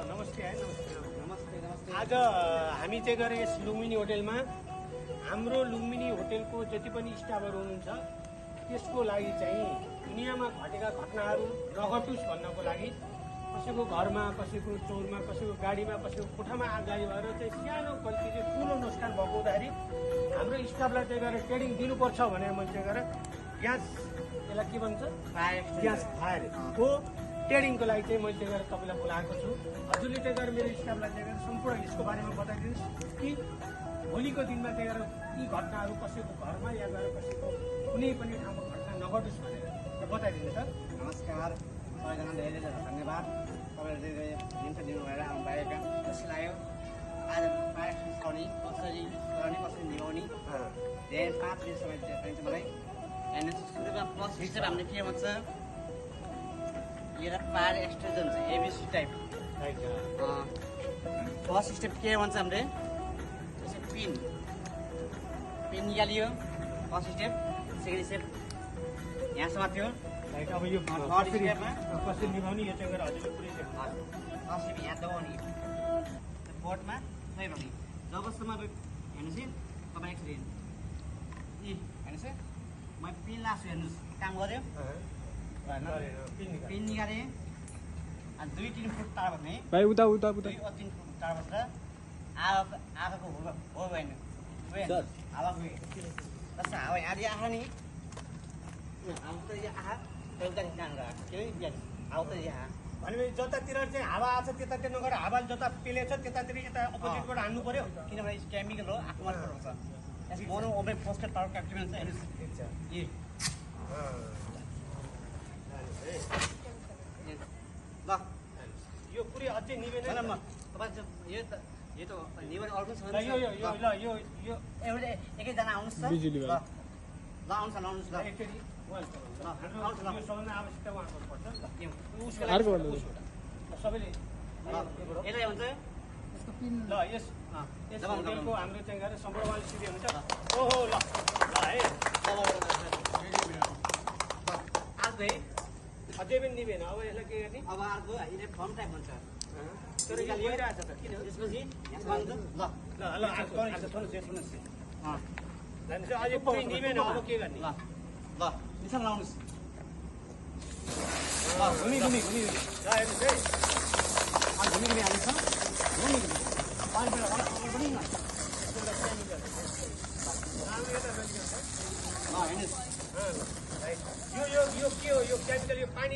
नमस्ते है नमस्ते। आज हामी चाहिँ गएर यस लुम्बिनी होटेलमा हाम्रो लुम्बिनी होटेलको जति पनि स्टाफहरू हुनुहुन्छ त्यसको लागि चाहिँ दुनियाँमा घटेका घटनाहरू नघटोस् भन्नको लागि कसैको घरमा, कसैको चौरमा, कसैको गाडीमा, कसैको कोठामा आगलागी भएर चाहिँ सानो गल्ती चाहिँ ठुलो नोक्सान भएको हुँदाखेरि हाम्रो स्टाफलाई चाहिँ गएर ट्रेनिङ दिनुपर्छ भनेर मैले चाहिँ गएर ग्यास यसलाई के भन्छ ग्यास फायर हो ट्रेनिङको लागि चाहिँ मैले चाहिँ गएर तपाईँलाई बोलाएको छु। हजुरले चाहिँ गएर मेरो स्टाफलाई चाहिँ गएर सम्पूर्ण यसको बारेमा बताइदिनुहोस् कि भोलिको दिनमा चाहिँ गएर यी घटनाहरू कसैको घरमा या गएर कसैको कुनै पनि ठाउँमा घटना नघटोस् भनेर बताइदिनु सर। नमस्कार, सबैजना धेरै धेरै धन्यवाद। तपाईँहरूले दिन्छ दिनुभएर आउनुभएका खुसी लाग्यो। आज फायर सिस्टाउने कसरी गर्ने कसरी निभाउने धेरै 5 मिनट समय चाहिन्छ मलाई। हेर्नुहोस्, सुरुमा फर्स्ट स्टेप हामीले के भन्छ, यो फायर एक्सटेन्सन छ एबिसी टाइप। फर्स्ट स्टेप के भन्छ हामीले, जस्तै पिन निकालियो फर्स्ट स्टेप। सेकेन्ड स्टेप यहाँसम्म थियो। अब यो कसरी निभाउने यो चाहिँ गएर हजुरले पुरै कसरी यहाँ दबाउने बोर्डमा सही भने जबसम्म हेर्नुहोस् है तपाईँ एकचोटि हेर्नुहोस् है म पिन लान्छु। हेर्नुहोस् काम गऱ्यो पिन निकालेँ। 2-3 फुट टाढा बस्ने भाइ उता 2 वा 3 फुट टाढा बसेर आगोको हो भएन हावा गयो। जस्तो हावा यहाँ आँखा नि आउँछ आँखा एउटा कहाँबाट आएको के आउँछ यहाँ भनेपछि जतातिर चाहिँ हावा आएको छ त्यतातिर नगएर हावा जता पेलेछ त्यतातिर यता अपोजिटबाट हान्नु पर्यो किनभने केमिकल हो आँखामा पर्छ। यस मोनो ओभे फोस्टेड पावर क्याप्टिभन छ। हेर्नुहोस् ल यो पुरै अझै निभेन म तपाईँ यो त निभेन अर्को छ एकैजना आउनुहोस् त। ल आउनुहोस् ल एकचोटि सबैलाई आवश्यकता उहाँको पर्छ सबैले यसलाई हुन्छ ल यस होटेलको हाम्रो चाहिँ गएर सम्पूर्ण उहाँले सिधै हुन्छ। ओहो ल है अर्को है अझै पनि निभेन। अब यसलाई के गर्ने? अब अर्को यसले फर्म टाइप भन्छ। तर यो गइरहेछ त किन? त्यसपछि अझै पुरै निभेन। अब के गर्ने? ल निशान लाउनुहोस्। घुमी ल हेर्नुहोस् है घुमी हाल्नुहोस् हेर्नुहोस् यो के हो? यो केमिकल यो पानी